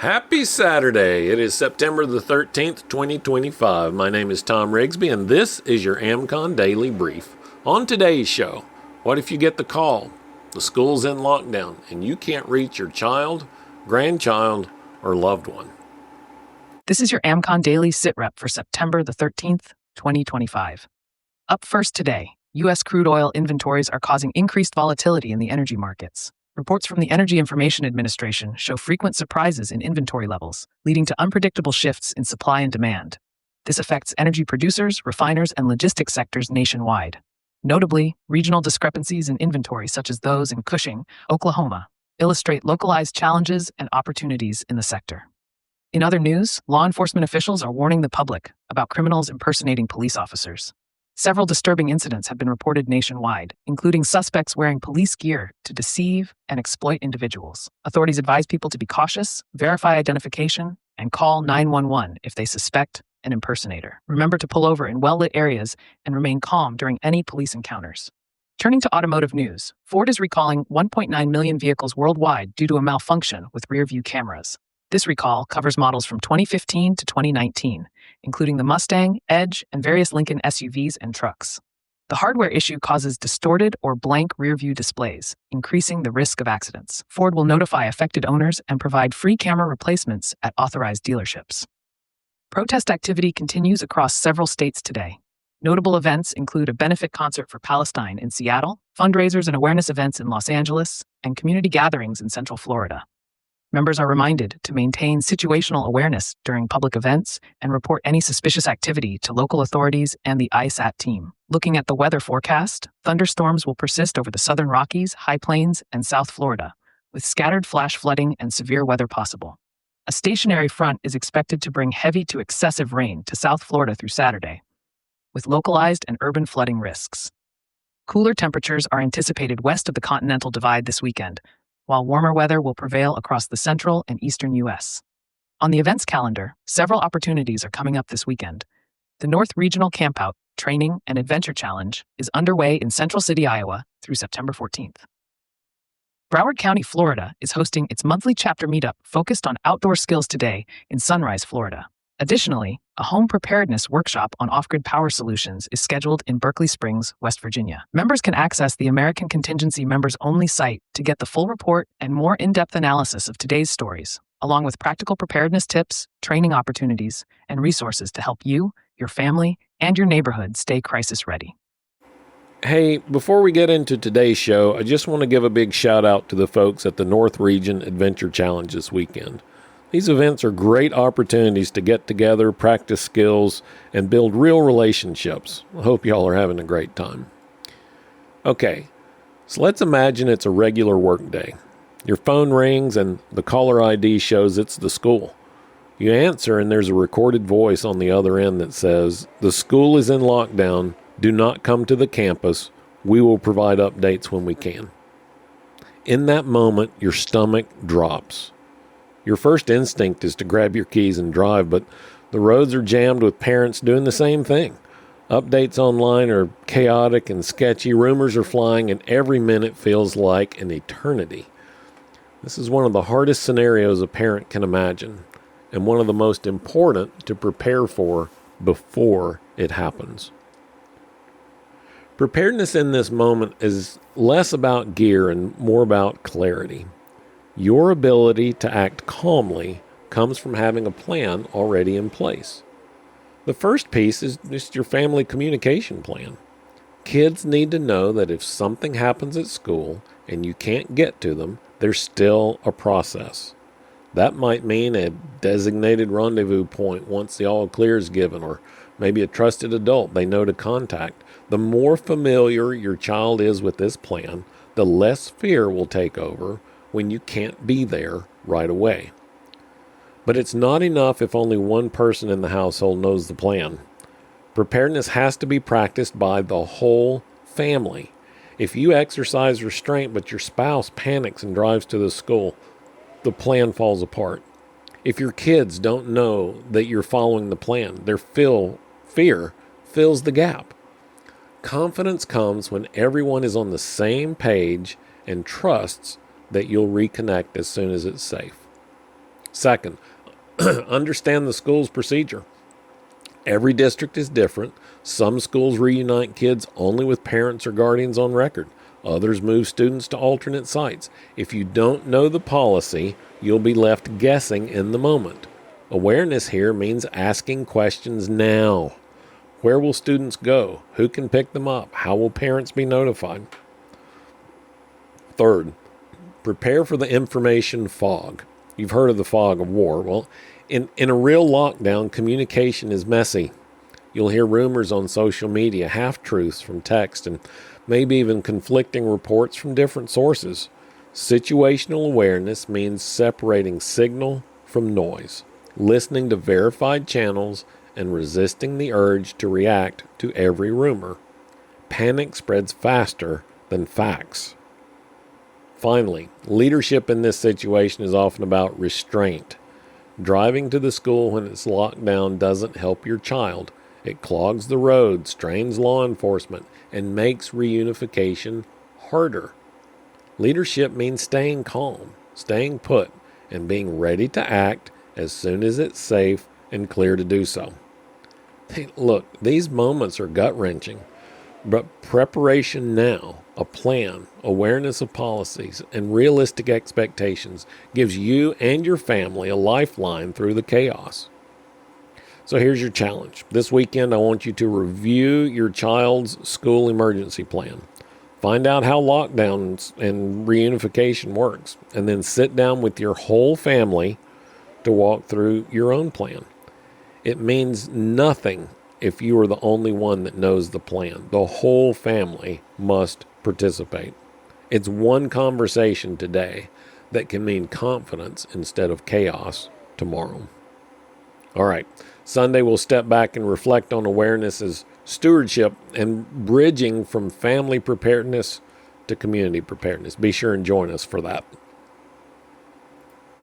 Happy Saturday. It is September the 13th, 2025. My name is Thom Rigsby, and this is your AmCon Daily Brief. On today's show, what if you get the call? The school's in lockdown, and you can't reach your child, grandchild, or loved one. This is your AmCon Daily Sit Rep for September the 13th, 2025. Up first today, U.S. crude oil inventories are causing increased volatility in the energy markets. Reports from the Energy Information Administration show frequent surprises in inventory levels, leading to unpredictable shifts in supply and demand. This affects energy producers, refiners, and logistics sectors nationwide. Notably, regional discrepancies in inventory, such as those in Cushing, Oklahoma, illustrate localized challenges and opportunities in the sector. In other news, law enforcement officials are warning the public about criminals impersonating police officers. Several disturbing incidents have been reported nationwide, including suspects wearing police gear to deceive and exploit individuals. Authorities advise people to be cautious, verify identification, and call 911 if they suspect an impersonator. Remember to pull over in well-lit areas and remain calm during any police encounters. Turning to automotive news, Ford is recalling 1.9 million vehicles worldwide due to a malfunction with rear-view cameras. This recall covers models from 2015 to 2019, including the Mustang, Edge, and various Lincoln SUVs and trucks. The hardware issue causes distorted or blank rear-view displays, increasing the risk of accidents. Ford will notify affected owners and provide free camera replacements at authorized dealerships. Protest activity continues across several states today. Notable events include a benefit concert for Palestine in Seattle, fundraisers and awareness events in Los Angeles, and community gatherings in Central Florida. Members are reminded to maintain situational awareness during public events and report any suspicious activity to local authorities and the ISAT team. Looking at the weather forecast, thunderstorms will persist over the southern Rockies, High Plains, and South Florida, with scattered flash flooding and severe weather possible. A stationary front is expected to bring heavy to excessive rain to South Florida through Saturday, with localized and urban flooding risks. Cooler temperatures are anticipated west of the Continental Divide this weekend, while warmer weather will prevail across the central and eastern U.S. On the events calendar, several opportunities are coming up this weekend. The North Regional Campout, Training, and Adventure Challenge is underway in Central City, Iowa through September 14th. Broward County, Florida is hosting its monthly chapter meetup focused on outdoor skills today in Sunrise, Florida. Additionally, a home preparedness workshop on off-grid power solutions is scheduled in Berkeley Springs, West Virginia. Members can access the American Contingency Members-Only site to get the full report and more in-depth analysis of today's stories, along with practical preparedness tips, training opportunities, and resources to help you, your family, and your neighborhood stay crisis-ready. Hey, before we get into today's show, I just want to give a big shout out to the folks at the North Region Adventure Challenge this weekend. These events are great opportunities to get together, practice skills, and build real relationships. I hope y'all are having a great time. Okay, so let's imagine it's a regular work day. Your phone rings and the caller ID shows it's the school. You answer and there's a recorded voice on the other end that says, "The school is in lockdown. Do not come to the campus. We will provide updates when we can." In that moment, your stomach drops. Your first instinct is to grab your keys and drive, but the roads are jammed with parents doing the same thing. Updates online are chaotic and sketchy, rumors are flying, and every minute feels like an eternity. This is one of the hardest scenarios a parent can imagine, and one of the most important to prepare for before it happens. Preparedness in this moment is less about gear and more about clarity. Your ability to act calmly comes from having a plan already in place. The first piece is just your family communication plan. Kids need to know that if something happens at school and you can't get to them, there's still a process. That might mean a designated rendezvous point once the all clear is given, or maybe a trusted adult they know to contact. The more familiar your child is with this plan, the less fear will take over when you can't be there right away. But it's not enough if only one person in the household knows the plan. Preparedness has to be practiced by the whole family. If you exercise restraint but your spouse panics and drives to the school, the plan falls apart. If your kids don't know that you're following the plan, their fear fills the gap. Confidence comes when everyone is on the same page and trusts that you'll reconnect as soon as it's safe. Second, understand the school's procedure. Every district is different. Some schools reunite kids only with parents or guardians on record. Others move students to alternate sites. If you don't know the policy, you'll be left guessing in the moment. Awareness here means asking questions now. Where will students go? Who can pick them up? How will parents be notified? Third, prepare for the information fog. You've heard of the fog of war. Well, in a real lockdown, communication is messy. You'll hear rumors on social media, half-truths from text, and maybe even conflicting reports from different sources. Situational awareness means separating signal from noise, listening to verified channels, and resisting the urge to react to every rumor. Panic spreads faster than facts. Finally, leadership in this situation is often about restraint. Driving to the school when it's locked down doesn't help your child. It clogs the road, strains law enforcement, and makes reunification harder. Leadership means staying calm, staying put, and being ready to act as soon as it's safe and clear to do so. Hey, look, these moments are gut-wrenching, but preparation now, a plan, awareness of policies, and realistic expectations gives you and your family a lifeline through the chaos. So here's your challenge. This weekend, I want you to review your child's school emergency plan. Find out how lockdowns and reunification works, and then sit down with your whole family to walk through your own plan. It means nothing if you are the only one that knows the plan. The whole family must participate. It's one conversation today that can mean confidence instead of chaos tomorrow. All right, Sunday we'll step back and reflect on awareness as stewardship and bridging from family preparedness to community preparedness. Be sure and join us for that.